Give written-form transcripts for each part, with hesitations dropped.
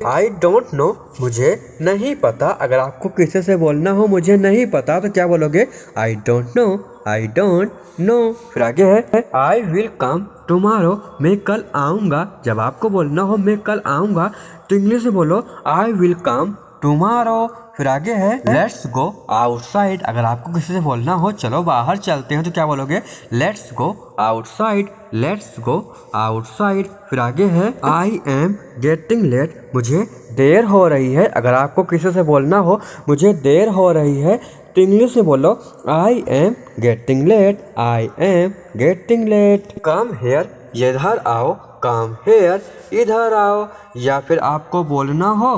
I don't know, मुझे नहीं पता। अगर आपको किसी से बोलना हो मुझे नहीं पता तो क्या बोलोगे? I don't know, I don't know. फिर आगे है आई विल कम टुमारो, मैं कल आऊँगा। जब आपको बोलना हो मैं कल आऊँगा तो इंग्लिश में बोलो आई विल कम टुमारो। फिर आगे है लेट्स गो आउटसाइड। अगर आपको किसी से बोलना हो चलो बाहर चलते हैं तो क्या बोलोगे? Let's go outside, let's go outside. फिर आगे है आई एम गेटिंग लेट, मुझे देर हो रही है। अगर आपको किसी से बोलना हो मुझे देर हो रही है तो इंग्लिश में बोलो I am getting late, I am getting late. Come here, इधर आओ, कम हेयर, इधर आओ। या फिर आपको बोलना हो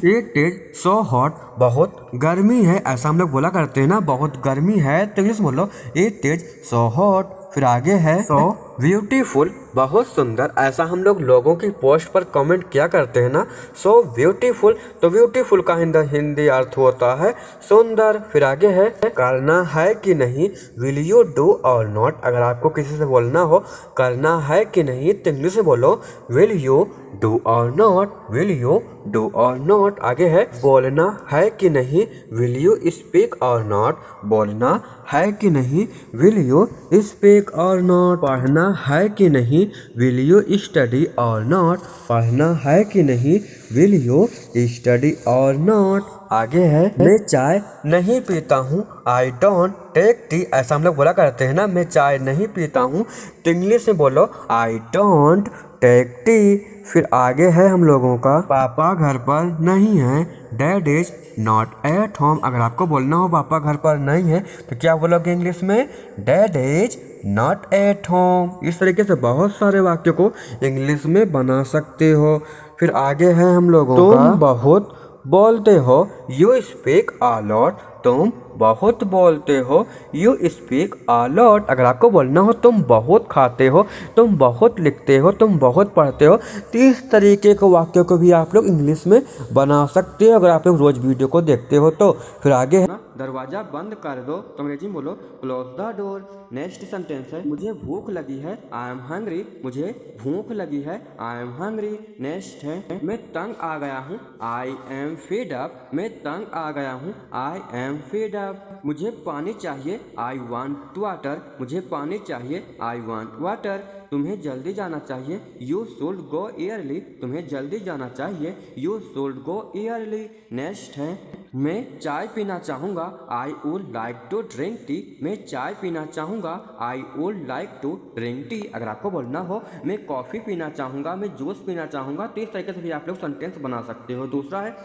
इट इज सो हॉट, बहुत गर्मी है। ऐसा हम लोग बोला करते हैं ना, बहुत गर्मी है तो इंग्लिश बोलो इट इज सो हॉट। फिर आगे है सो ब्यूटीफुल, बहुत सुंदर। ऐसा हम लोग लोगों की पोस्ट पर कमेंट किया करते हैं ना, सो ब्यूटीफुल। तो ब्यूटीफुल का हिंदी अर्थ होता है सुंदर। फिर आगे है करना है कि नहीं, विल यू डू और नॉट। अगर आपको किसी से बोलना हो करना है कि नहीं तो इंग्लिश में बोलो विल यू डू और नॉट, विल यू डू और नॉट। आगे है बोलना है कि नहीं, विल यू स्पीक और नॉट। बोलना है कि नहीं, विल यू स्पीक और नॉट। पढ़ना है कि नहीं, विल यू स्टडी और नॉट। पढ़ना है कि नहीं, विल यू स्टडी और नॉट। आगे है मैं चाय नहीं पीता हूँ, आई डोंट टेक टी। ऐसा हम लोग बोला करते हैं ना, मैं चाय नहीं पीता हूँ तो इंग्लिश में बोलो आई डोंट टेक टी। फिर आगे है हम लोगों का पापा घर पर नहीं है, dad is not at home. अगर आपको बोलना हो पापा घर पर नहीं है तो क्या बोलोगे इंग्लिश में? Dad is not at home. इस तरीके से बहुत सारे वाक्य को इंग्लिश में बना सकते हो। फिर आगे है हम लोगों का तुम बहुत बोलते हो, यू स्पीक अ लॉट। तुम बहुत बोलते हो, यू स्पीक अ लॉट। अगर आपको बोलना हो तुम बहुत खाते हो, तुम बहुत लिखते हो, तुम बहुत पढ़ते हो तो इस तरीके के वाक्यों को भी आप लोग इंग्लिश में बना सकते हो अगर आप लोग रोज वीडियो को देखते हो तो। फिर आगे है दरवाजा बंद कर दो तो अंग्रेजी में बोलो close the door. Next sentence है मुझे भूख लगी है, आई एम हंग्री। मुझे भूख लगी है, आई एम हंग्री। नेक्स्ट है मैं तंग आ गया हूँ, आई एम फेड अप। मैं तंग आ गया हूँ, आई एम फेड अप। मुझे पानी चाहिए, आई वांट वाटर। मुझे पानी चाहिए, आई वांट वाटर। तुम्हें जल्दी जाना चाहिए, यू शुड गो ईयरली। तुम्हें जल्दी जाना चाहिए, you should go early. Next है मैं चाय पीना चाहूँगा, I would like to drink tea. मैं चाय पीना चाहूँगा, I would like to drink tea. अगर आपको बोलना हो मैं कॉफ़ी पीना चाहूँगा, मैं जूस पीना चाहूँगा तो इस तरीके से भी आप लोग सेंटेंस बना सकते हो। दूसरा है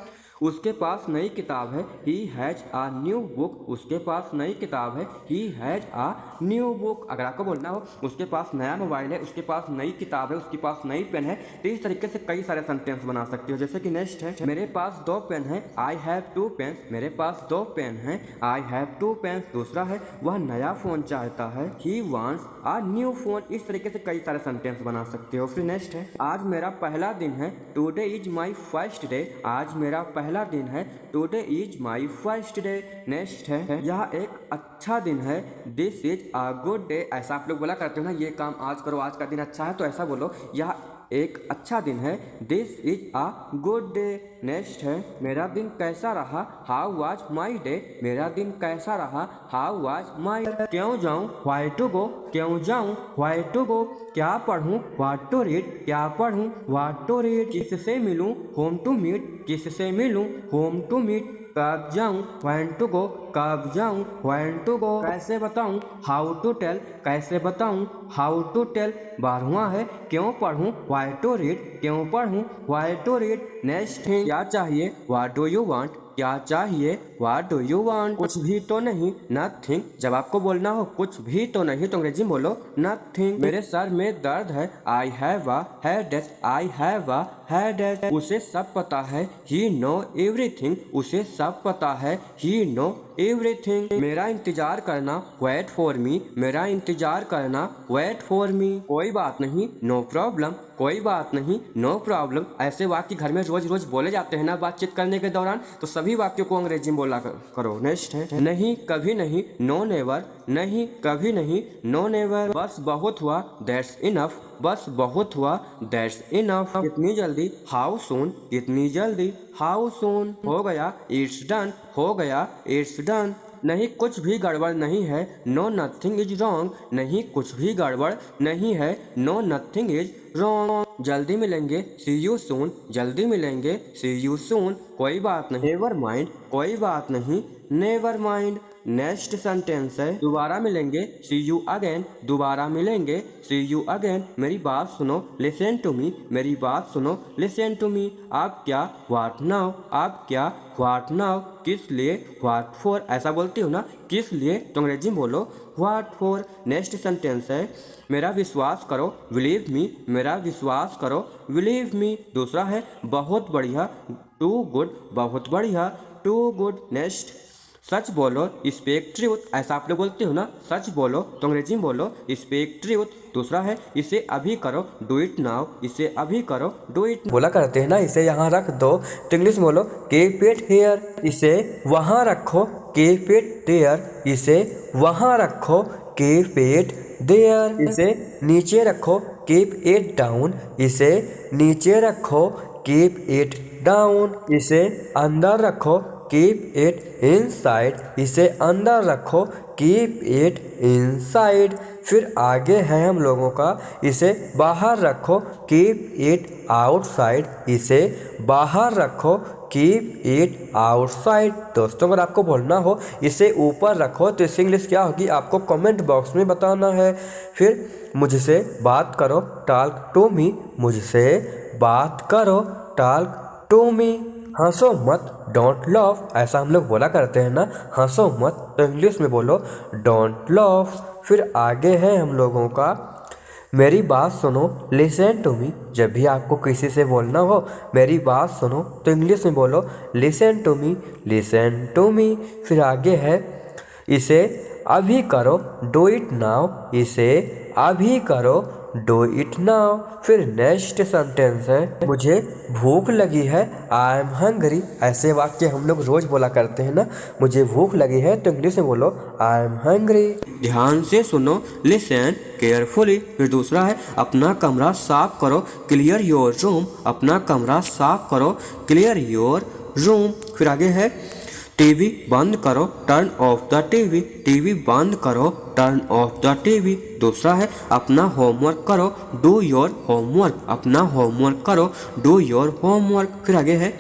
उसके पास नई किताब है, he has a new book. उसके पास नई किताब है, he has a new book. अगर आपको बोलना हो उसके पास नया मोबाइल है, उसके पास नई किताब है, उसके पास नई पेन है तो इस तरीके से कई सारे सेंटेंस बना सकते हो। जैसे कि नेक्स्ट है मेरे पास 2 पेन है, आई हैव 2 पेन्स। मेरे पास 2 पेन है, आई हैव 2 पेन्स। दूसरा है वह नया फ़ोन चाहता है, he wants a new phone. इस तरीके से कई सारे सेंटेंस बना सकते हो। फिर नेक्स्ट है आज मेरा पहला दिन है, today is my first day. आज मेरा पहला दिन है, today is my first day. Next है यह एक अच्छा दिन है, this is a good day. ऐसा आप लोग बोला करते हो ना, ये काम आज करो, आज का दिन अच्छा है, तो ऐसा बोलो यह एक अच्छा दिन है, this is a good day. Next है मेरा दिन कैसा रहा, हाउ वाज माई डे। मेरा दिन कैसा रहा, हाउ वाज माई। क्यों जाऊँ, वाई टू गो। क्यों जाऊँ, वाई टू गो। क्या पढ़ूँ, व्हाट टू रीड। क्या पढ़ूँ, व्हाट टू रीड। किससे मिलूँ, होम टू मीट। किससे मिलूँ, होम टू मीट। कब जाऊँ, व्हेन टू गो। कब जाऊँ, व्हेन टू गो। कैसे बताऊँ, हाउ टू टेल। कैसे बताऊँ, हाउ टू टेल। 12वां है क्यों पढ़ूँ, व्हाई टू रीड। क्यों पढ़ूँ, व्हाई टू रीड। नेक्स्ट है क्या चाहिए, व्हाट डू यू वांट। क्या चाहिए, व्हाट डू यू वांट। कुछ भी तो नहीं, नथिंग। जब आपको बोलना हो कुछ भी तो नहीं तो अंग्रेजी में बोलो नथिंग। मेरे सर में दर्द है, I have a headache. I have a headache. उसे सब पता है, ही नो एवरीथिंग। उसे सब पता है, ही नो एवरीथिंग। मेरा इंतजार करना, वेट फॉर मी। मेरा इंतजार करना, वेट फॉर मी। कोई बात नहीं, नो प्रॉब्लम। कोई बात नहीं, नो प्रॉब्लम। ऐसे वाक्य घर में रोज रोज बोले जाते हैं ना बातचीत करने के दौरान, तो सभी वाक्यों को अंग्रेजी में बोला करो। नेक्स्ट है नहीं कभी नहीं, नो नेवर। नहीं कभी नहीं, नो नेवर। बस बहुत हुआ, दैट्स इनफ। बस बहुत हुआ, दैट्स इनफ। कितनी जल्दी, हाउ सून, कितनी जल्दी, हाउ सून। हो गया, इट्स डन, हो गया, इट्स डन। नहीं कुछ भी गड़बड़ नहीं है, नो नथिंग इज रॉन्ग, नहीं कुछ भी गड़बड़ नहीं है, नो नथिंग इज रॉन्ग। जल्दी मिलेंगे, सी यू सून, जल्दी मिलेंगे, सी यू सून। कोई बात नहीं, नेवर माइंड, कोई बात नहीं, नेवर माइंड। नेक्स्ट सेंटेंस है, दोबारा मिलेंगे, सी यू अगेन, दोबारा मिलेंगे, सी यू अगेन। मेरी बात सुनो, लिसन टू मी, मेरी बात सुनो, लिसन टू मी। आप क्या, व्हाट नाउ, आप क्या, व्हाट नाउ, किस लिए, व्हाट फॉर, ऐसा बोलती हो ना, किस लिए, तो अंग्रेजी में बोलो व्हाट फॉर। नेक्स्ट सेंटेंस है, मेरा विश्वास करो, बिलीव मी, मेरा विश्वास करो, बिलीव मी। दूसरा है, बहुत बढ़िया, टू गुड, बहुत बढ़िया, टू गुड। नेक्स्ट, सच बोलो, स्पीक ट्रूथ, ऐसा आप लोग बोलते हो ना, सच बोलो, तो अंग्रेजी में बोलो स्पीक ट्रूथ। दूसरा है, इसे अभी करो, डू इट नाउ, इसे अभी करो, डू इट। बोला करते हैं ना, इसे यहाँ रख दो, तो इंग्लिश में बोलो कीप इट हियर। इसे वहाँ रखो, कीप इट देयर, इसे वहाँ रखो, कीप इट देयर। इसे नीचे रखो, कीप इट डाउन, इसे नीचे रखो, कीप इट डाउन। इसे अंदर रखो, कीप इट इनसाइड, इसे अंदर रखो, कीप इट इनसाइड। फिर आगे है हम लोगों का, इसे बाहर रखो, कीप इट आउटसाइड, इसे बाहर रखो, कीप इट आउटसाइड। दोस्तों अगर आपको बोलना हो इसे ऊपर रखो तो इसकी इंग्लिश क्या होगी, आपको कमेंट बॉक्स में बताना है। फिर मुझसे बात करो, टॉक टू मी, मुझसे बात करो, टॉक टू मी। हंसो मत, डोंट लव, ऐसा हम लोग बोला करते हैं ना, हंसो मत, तो इंग्लिश में बोलो डोंट लव। फिर आगे है हम लोगों का, मेरी बात सुनो, लिसन टू मी। जब भी आपको किसी से बोलना हो मेरी बात सुनो, तो इंग्लिश में बोलो listen to me, listen to me. फिर आगे है, इसे अभी करो, डू इट नाउ, इसे अभी करो, डू इट नाउ। फिर नेक्स्ट सेंटेंस है, मुझे भूख लगी है, आई एम हंग्री, ऐसे वाक्य हम लोग रोज बोला करते हैं ना, मुझे भूख लगी है, तो इंग्लिश में बोलो आई एम हंग्री। ध्यान से सुनो, लिसन केयरफुली। फिर दूसरा है, अपना कमरा साफ करो, क्लियर योर रूम, अपना कमरा साफ करो, क्लियर योर रूम। फिर आगे है, टीवी बंद करो, turn off the TV, TV बंद करो, टर्न ऑफ द टीवी। दूसरा है, अपना होमवर्क करो, डू योर होमवर्क, अपना होमवर्क करो, डू योर होमवर्क। फिर आगे है,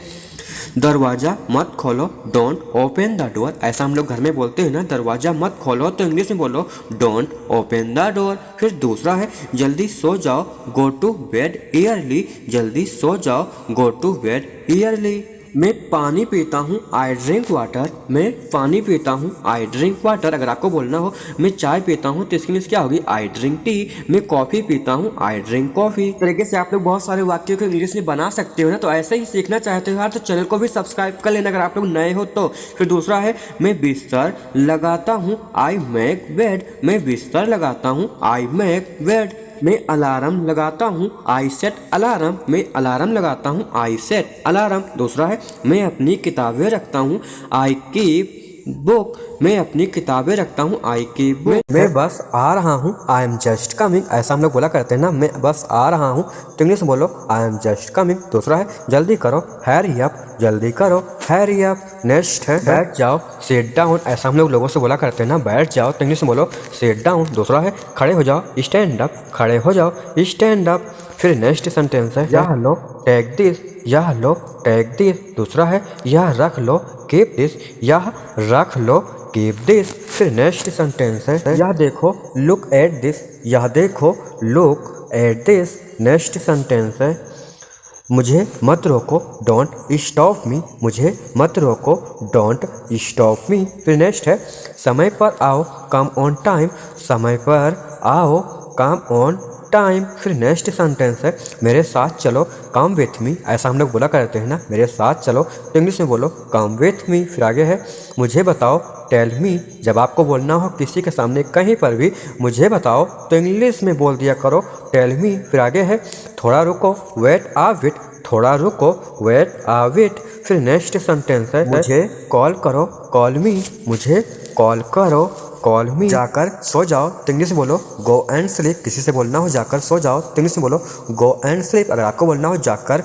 दरवाज़ा मत खोलो, डोंट ओपन द डोर, ऐसा हम लोग घर में बोलते हैं ना, दरवाज़ा मत खोलो, तो इंग्लिश में बोलो डोंट ओपन द डोर। फिर दूसरा है, जल्दी सो जाओ, गो टू बेड ईयरली, जल्दी सो जाओ, गो टू बेड ईयरली। मैं पानी पीता हूँ, आई ड्रिंक वाटर, मैं पानी पीता हूँ, आई ड्रिंक वाटर। अगर आपको बोलना हो मैं चाय पीता हूँ तो इसके लिए क्या होगी, आई ड्रिंक टी। मैं कॉफ़ी पीता हूँ, आई ड्रिंक कॉफ़ी। तरीके से आप लोग बहुत सारे वाक्यों को इंग्लिश में बना सकते हो ना, तो ऐसे ही सीखना चाहते हो यार तो चैनल को भी सब्सक्राइब कर लेना अगर आप लोग नए हो तो। फिर दूसरा है, मैं बिस्तर लगाता हूँ, आई मेक बेड, मैं बिस्तर लगाता हूँ, आई मेक बेड। मैं अलार्म लगाता हूँ, आई सेट अलार्म, मैं अलार्म लगाता हूँ, आई सेट अलार्म। दूसरा है, मैं अपनी किताबें रखता हूँ, आई कीप बुक, मैं अपनी किताबें रखता हूँ, आई कीप बुक। मैं बस आ रहा हूँ, आई एम जस्ट कमिंग, ऐसा हम लोग बोला करते हैं ना, मैं बस आ रहा हूँ, तो इंग्लिश में बोलो आई एम जस्ट कमिंग। दूसरा है, जल्दी करो, हैरी अप, जल्दी करो, हैरी अप। नेक्स्ट है, बैठ जाओ, सिट डाउन, ऐसा हम लोग लोगों से बोला करते हैं ना, बैठ जाओ, तो इंग्लिश में बोलो सिट डाउन। दूसरा है, खड़े हो जाओ, स्टैंड अप, खड़े हो जाओ, स्टैंड अप। फिर नेक्स्ट सेंटेंस है, यह लो, टेक दिस, यह लो, टेक दिस। दूसरा है, यह रख लो, कीप दिस, यह रख लो, कीप दिस। फिर नेक्स्ट सेंटेंस है, यह देखो, लुक एट दिस, यह देखो, look at this. Next sentence है, मुझे मत रोको, डोंट स्टॉप मी, मुझे मत रोको, डोंट स्टॉप मी। फिर नेक्स्ट है, समय पर आओ, कम ऑन टाइम, समय पर आओ, कम ऑन टाइम। फिर नेक्स्ट सेंटेंस है, मेरे साथ चलो, कम विथ मी, ऐसा हम लोग बोला करते हैं ना, मेरे साथ चलो, तो इंग्लिश में बोलो कम विथ मी। फिर आगे है, मुझे बताओ, टेल मी, जब आपको बोलना हो किसी के सामने कहीं पर भी मुझे बताओ तो इंग्लिश में बोल दिया करो टेल मी। फिर आगे है, थोड़ा रुको, वेट आ विट, थोड़ा रुको, वेट आ विट। फिर नेक्स्ट सेंटेंस है, मुझे कॉल करो, कॉल मी, मुझे कॉल करो, कॉल मी, जाकर सो जाओ तो इंग्लिश में बोलो गो एंड स्लीप। किसी से बोलना हो जाकर सो जाओ तो इंग्लिश में बोलो गो एंड स्लीप। अगर आपको बोलना हो जाकर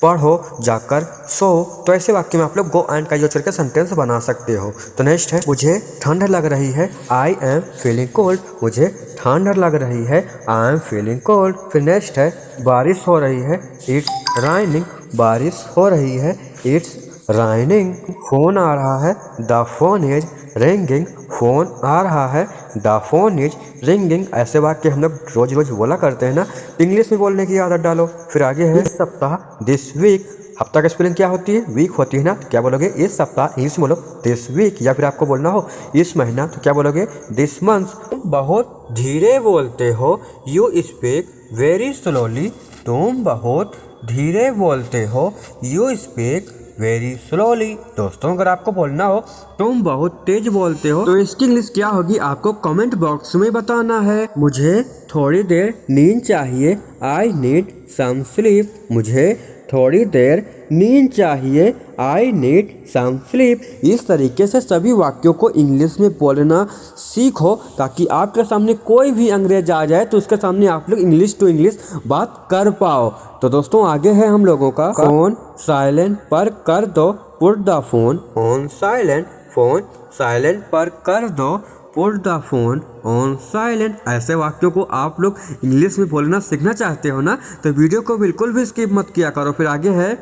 पढ़ो, जाकर सो, तो ऐसे वाक्य में आप लोग गो एंड का यूज करके सेंटेंस बना सकते हो। तो नेक्स्ट है मुझे ठंड लग रही है, आई एम फीलिंग कोल्ड। मुझे ठंड लग रही है, आई एम फीलिंग कोल्ड। फिर नेक्स्ट है बारिश हो रही है, इट्स राइनिंग। बारिश हो रही है, इट्स राइनिंग। फोन आ रहा है, the phone is ringing. Phone आ रहा है, द फोन इज रिंगिंग। ऐसे वाक्य हम लोग रोज रोज बोला करते हैं ना, इंग्लिश में बोलने की आदत डालो। फिर आगे है इस सप्ताह, दिस वीक। हफ्ता का स्पेलिंग क्या होती है? वीक होती है ना, तो क्या बोलोगे इस सप्ताह, इंग्लिश में बोलो दिस वीक। या फिर आपको बोलना हो इस महीना, तो क्या बोलोगे दिस मंथ। तुम बहुत धीरे बोलते हो, यू स्पीक वेरी स्लोली। तुम बहुत धीरे बोलते हो, यू स्पीक वेरी स्लोली। दोस्तों अगर आपको बोलना हो तुम बहुत तेज बोलते हो, तो इसकी इंग्लिश क्या होगी आपको कमेंट बॉक्स में बताना है। मुझे थोड़ी देर नींद चाहिए, आई नीड सम स्लीप। मुझे थोड़ी देर नींद चाहिए, आई नीड सम स्लीप। इस तरीके से सभी वाक्यों को इंग्लिश में बोलना सीखो, ताकि आपके सामने कोई भी अंग्रेज आ जाए तो उसके सामने आप लोग इंग्लिश टू इंग्लिश बात कर पाओ। तो दोस्तों आगे है हम लोगों का फोन साइलेंट पर कर दो, put the phone on silent. Phone silent पर कर दो, put the phone on silent. ऐसे वाक्यों को आप लोग इंग्लिश में बोलना सीखना चाहते हो ना, तो वीडियो को बिल्कुल भी स्किप मत किया करो। फिर आगे है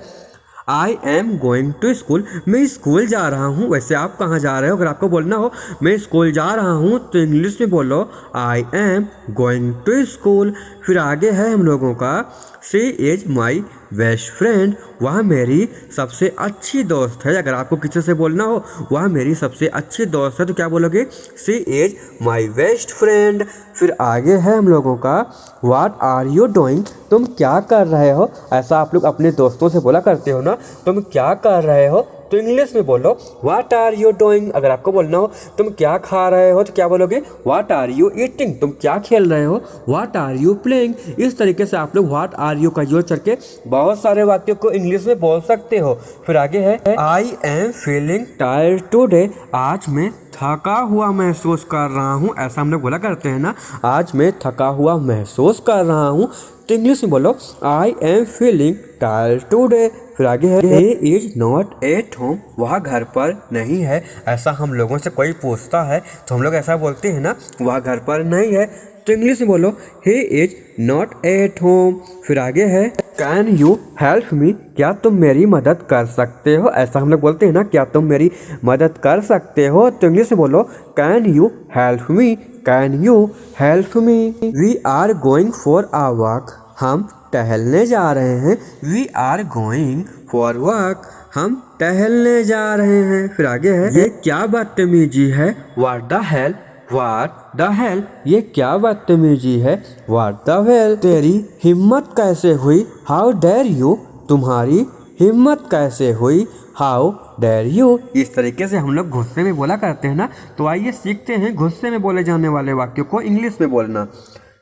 I am going to school. मैं स्कूल जा रहा हूँ। वैसे आप कहाँ जा रहे हो? अगर आपको बोलना हो मैं स्कूल जा रहा हूँ, तो इंग्लिश में बोलो I am going to school. फिर आगे है हम लोगों का she is my best friend. वह मेरी सबसे अच्छी दोस्त है। अगर आपको किसी से बोलना हो वह मेरी सबसे अच्छी दोस्त है, तो क्या बोलोगे she is my best friend. फिर आगे है हम लोगों का व्हाट आर यू डूइंग। तुम क्या कर रहे हो? ऐसा आप लोग अपने दोस्तों से बोला करते हो ना, तुम क्या कर रहे हो, तो इंग्लिश में बोलो व्हाट आर यू डूइंग। अगर आपको बोलना हो तुम क्या खा रहे हो, तो क्या बोलोगे व्हाट आर यू ईटिंग। तुम क्या खेल रहे हो, व्हाट आर यू प्लेइंग। इस तरीके से आप लोग व्हाट आर यू का यूज करके बहुत सारे वाक्यों को इंग्लिश में बोल सकते हो। फिर आगे है I am feeling tired today. आज मैं थका हुआ महसूस कर रहा हूँ। ऐसा हम लोग बोला करते हैं ना, आज मैं थका हुआ महसूस कर रहा हूँ, तो इंग्लिश में बोलो I am feeling tired today. फिर आगे है he is not at home. वह घर पर नहीं है। ऐसा हम लोगों से कोई पूछता है तो हम लोग ऐसा बोलते हैं ना, वह घर पर नहीं है, तो इंग्लिश में बोलो he is not at home. फिर आगे है कैन यू हेल्प मी। क्या तुम मेरी मदद कर सकते हो? ऐसा हम लोग बोलते हैं ना, क्या तुम मेरी मदद कर सकते हो, तो इंग्लिश में बोलो can you help me. Can you help me. We are going for a walk. हम टहलने जा रहे हैं। We are going for walk. हम टहलने जा रहे हैं। फिर आगे है ये क्या बदतमीजी है, what the hell. What the hell, ये क्या बदतमीजी है, व्हाट द हेल। तेरी हिम्मत कैसे हुई, हाउ डेयर यू। तुम्हारी हिम्मत कैसे हुई, हाउ डेयर यू। इस तरीके से हम लोग गुस्से में बोला करते हैं ना, तो आइए सीखते हैं गुस्से में बोले जाने वाले वाक्यों को इंग्लिश में बोलना।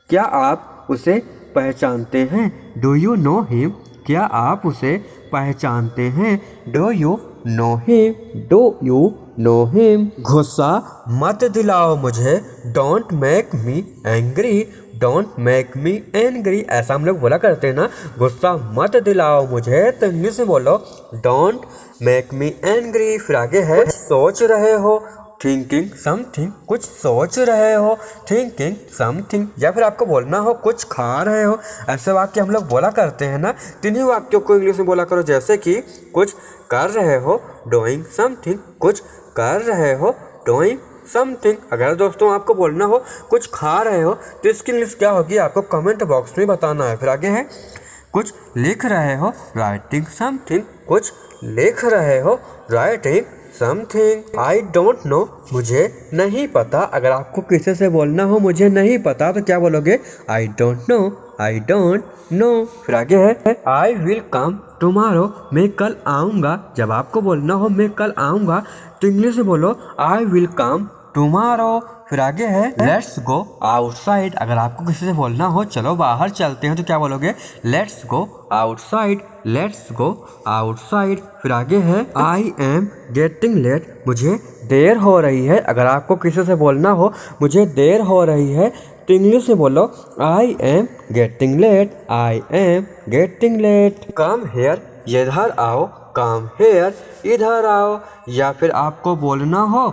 क्या आप उसे पहचानते हैं, डू यू नो हिम। क्या आप उसे पहचानते हैं, do you know him. Do you know him. गुस्सा मत दिलाओ मुझे, don't make me angry. Don't make me angry. ऐसा हम लोग बोला करते हैं ना, गुस्सा मत दिलाओ मुझे, तो इंग्लिश में बोलो डोंट मेक मी एंग्री। फिर आगे है सोच रहे हो, थिंकिंग समथिंग। कुछ सोच रहे हो, थिंकिंग समथिंग। या फिर आपको बोलना हो कुछ खा रहे हो। ऐसे वाक्य हम लोग बोला करते हैं ना, तिन्हीं वाक्यों को इंग्लिश में बोला करो, जैसे कि कुछ कर रहे हो, डूइंग समथिंग। कुछ कर रहे हो, डूइंग समथिंग। अगर दोस्तों आपको बोलना हो कुछ खा रहे हो, तो इसकी इंग्लिश क्या होगी आपको कमेंट बॉक्स में बताना है। फिर आगे है कुछ लिख रहे हो, राइटिंग समथिंग। कुछ लिख रहे हो, writing something. I don't know, मुझे नहीं पता। अगर आपको किसी से बोलना हो मुझे नहीं पता, तो क्या बोलोगे I don't know. I don't know. फिर आगे है आई विल कम टुमारो। मैं कल आऊँगा। जब आपको बोलना हो मैं कल आऊँगा, तो इंग्लिश में बोलो आई विल कम टुमारो। फिर आगे है लेट्स गो आउटसाइड। अगर आपको किसी से बोलना हो चलो बाहर चलते हैं, तो क्या बोलोगे let's go outside. Let's go outside. फिर आगे है आई एम गेटिंग लेट। मुझे देर हो रही है। अगर आपको किसी से बोलना हो मुझे देर हो रही है तो इंग्लिश में बोलो I am getting late, I am getting late. Come here, इधर आओ, कम हेयर, इधर आओ। या फिर आपको बोलना हो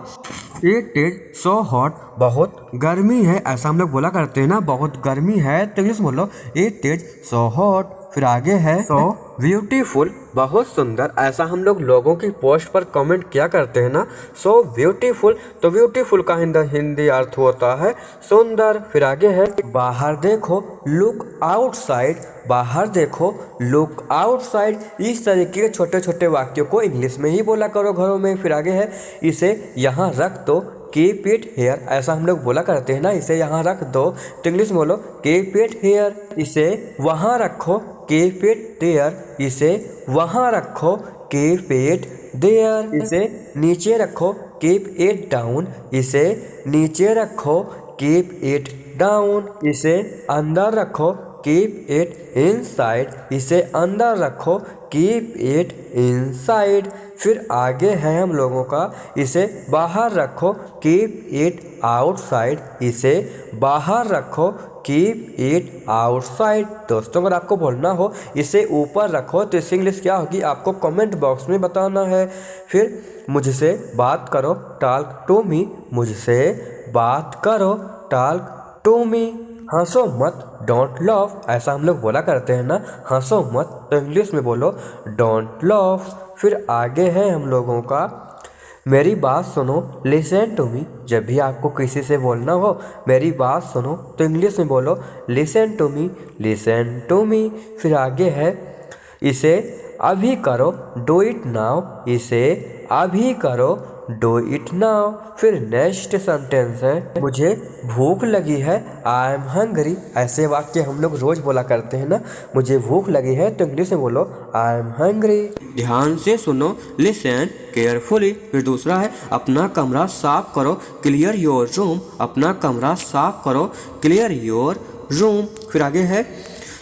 इट इज सो हॉट, बहुत गर्मी है, ऐसा हम लोग बोला करते हैं ना, बहुत गर्मी है, तो इंग्लिश बोलो इट इज सो हॉट। फिर आगे है सो ब्यूटीफुल, बहुत सुंदर, ऐसा हम लोग लोगों की पोस्ट पर कमेंट किया करते हैं ना, सो ब्यूटीफुल। तो ब्यूटीफुल का हिंदी अर्थ होता है सुंदर। फिर आगे है बाहर देखो, लुक आउटसाइड, बाहर देखो, लुक आउटसाइड। इस तरीके के छोटे छोटे वाक्यों को इंग्लिश में ही बोला करो घरों में। फिर आगे है इसे यहाँ रख दो, कीप इट हेयर, ऐसा हम लोग बोला करते हैं ना, इसे यहाँ रख दो, तो इंग्लिश बोलो कीप इट हेयर। इसे वहाँ रखो, कीप इट देयर, इसे वहाँ रखो, कीप इट देयर। इसे नीचे रखो, कीप इट डाउन, इसे नीचे रखो, कीप इट डाउन। इसे अंदर रखो, कीप इट इनसाइड, इसे अंदर रखो, कीप इट इनसाइड। फिर आगे है हम लोगों का इसे बाहर रखो, कीप इट आउटसाइड, इसे बाहर रखो, कीप इट आउटसाइड। दोस्तों अगर आपको बोलना हो इसे ऊपर रखो तो इसकी इंग्लिश क्या होगी आपको कमेंट बॉक्स में बताना है। फिर मुझसे बात करो, टॉक टू मी, मुझसे बात करो, टॉक टू मी। हंसो मत, डोंट लव, ऐसा हम लोग बोला करते हैं ना, हंसो मत, तो इंग्लिश में बोलो डोंट लव। फिर आगे है हम लोगों का मेरी बात सुनो, लिसन टू मी। जब भी आपको किसी से बोलना हो मेरी बात सुनो तो इंग्लिश में बोलो listen to me, listen to me. फिर आगे है इसे अभी करो, डू इट नाउ, इसे अभी करो, डू इट नाउ। फिर नेक्स्ट सेंटेंस है मुझे भूख लगी है, आई एम हंग्री, ऐसे वाक्य हम लोग रोज बोला करते हैं ना, मुझे भूख लगी है तो इंग्लिश में बोलो आई एम हंग्री। ध्यान से सुनो, लिसन केयरफुली। फिर दूसरा है अपना कमरा साफ करो, क्लियर योर रूम, अपना कमरा साफ करो, क्लियर योर रूम। फिर आगे है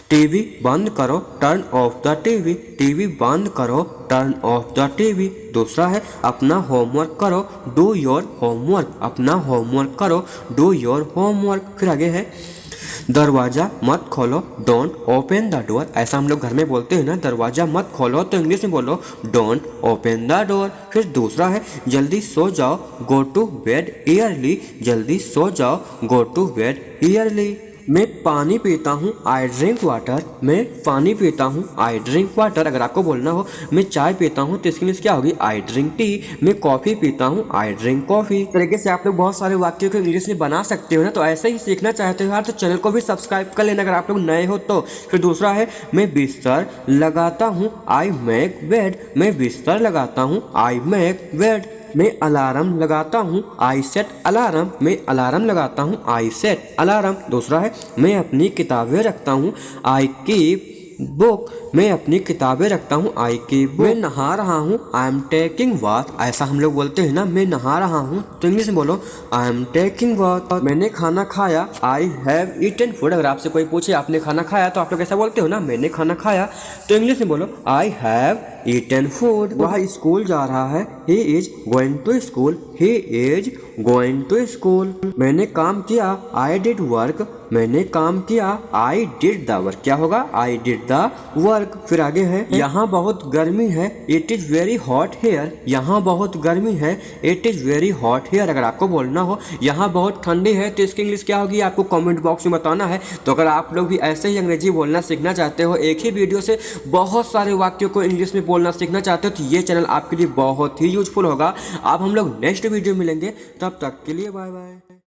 टीवी बंद करो, turn off the TV, TV बंद करो, टर्न ऑफ द टीवी। दूसरा है अपना होमवर्क करो, डू योर होमवर्क, अपना होमवर्क करो, डू योर होमवर्क। फिर आगे है दरवाज़ा मत खोलो, डोंट ओपन द डोर, ऐसा हम लोग घर में बोलते हैं ना, दरवाज़ा मत खोलो, तो इंग्लिश में बोलो डोंट ओपन द डोर। फिर दूसरा है जल्दी सो जाओ, गो टू बेड ईयरली, जल्दी सो जाओ, गो टू बेड ईयरली। मैं पानी पीता हूँ, आई ड्रिंक वाटर, मैं पानी पीता हूँ, आई ड्रिंक वाटर। अगर आपको बोलना हो मैं चाय पीता हूँ तो इसके लिए क्या होगी आई ड्रिंक टी। मैं कॉफ़ी पीता हूँ, आई ड्रिंक कॉफ़ी। इस तरीके से आप लोग बहुत सारे वाक्यों को इंग्लिश में बना सकते हो ना, तो ऐसे ही सीखना चाहते हो यार तो चैनल को भी सब्सक्राइब कर लेना अगर आप लोग नए हो तो। फिर दूसरा है मैं बिस्तर लगाता हूँ, आई मेक बेड, मैं बिस्तर लगाता हूँ, आई मेक बेड। मैं अलार्म लगाता हूँ, आई सेट अलार्म, मैं अलार्म लगाता हूँ, आई सेट अलार्म। दूसरा है मैं अपनी किताबें रखता हूँ, आई कीप बुक, मैं अपनी किताबें रखता हूँ, आई कीप बुक। मैं नहा रहा हूँ, आई एम टेकिंग बाथ, ऐसा हम लोग बोलते हैं ना, मैं नहा रहा हूँ तो इंग्लिश में बोलो आई एम टेकिंग बाथ। मैंने खाना खाया, आई हैव ईटन फूड। अगर आपसे कोई पूछे आपने खाना खाया तो आप लोग ऐसा बोलते हो ना, मैंने खाना खाया, तो इंग्लिश में बोलो आई हैव ईटन फूड। वह स्कूल जा रहा है, he is going to school, he is going to school. मैंने काम किया, आई डिड वर्क, मैंने काम किया, आई डिड द वर्क। क्या होगा आई डिड द वर्क। फिर आगे है यहाँ बहुत गर्मी है, it is very hot here, यहाँ बहुत गर्मी है, it is very hot here. अगर आपको बोलना हो यहाँ बहुत ठंडी है तो इसकी इंग्लिश क्या होगी आपको कमेंट बॉक्स में बताना है। तो अगर आप लोग भी ऐसे ही अंग्रेजी बोलना सीखना चाहते हो, एक ही वीडियो से बहुत सारे वाक्यों को इंग्लिश में बोलना सीखना चाहते हो, तो ये चैनल आपके लिए बहुत ही यूजफुल होगा। अब हम लोग नेक्स्ट वीडियो मिलेंगे, तब तक के लिए बाय बाय।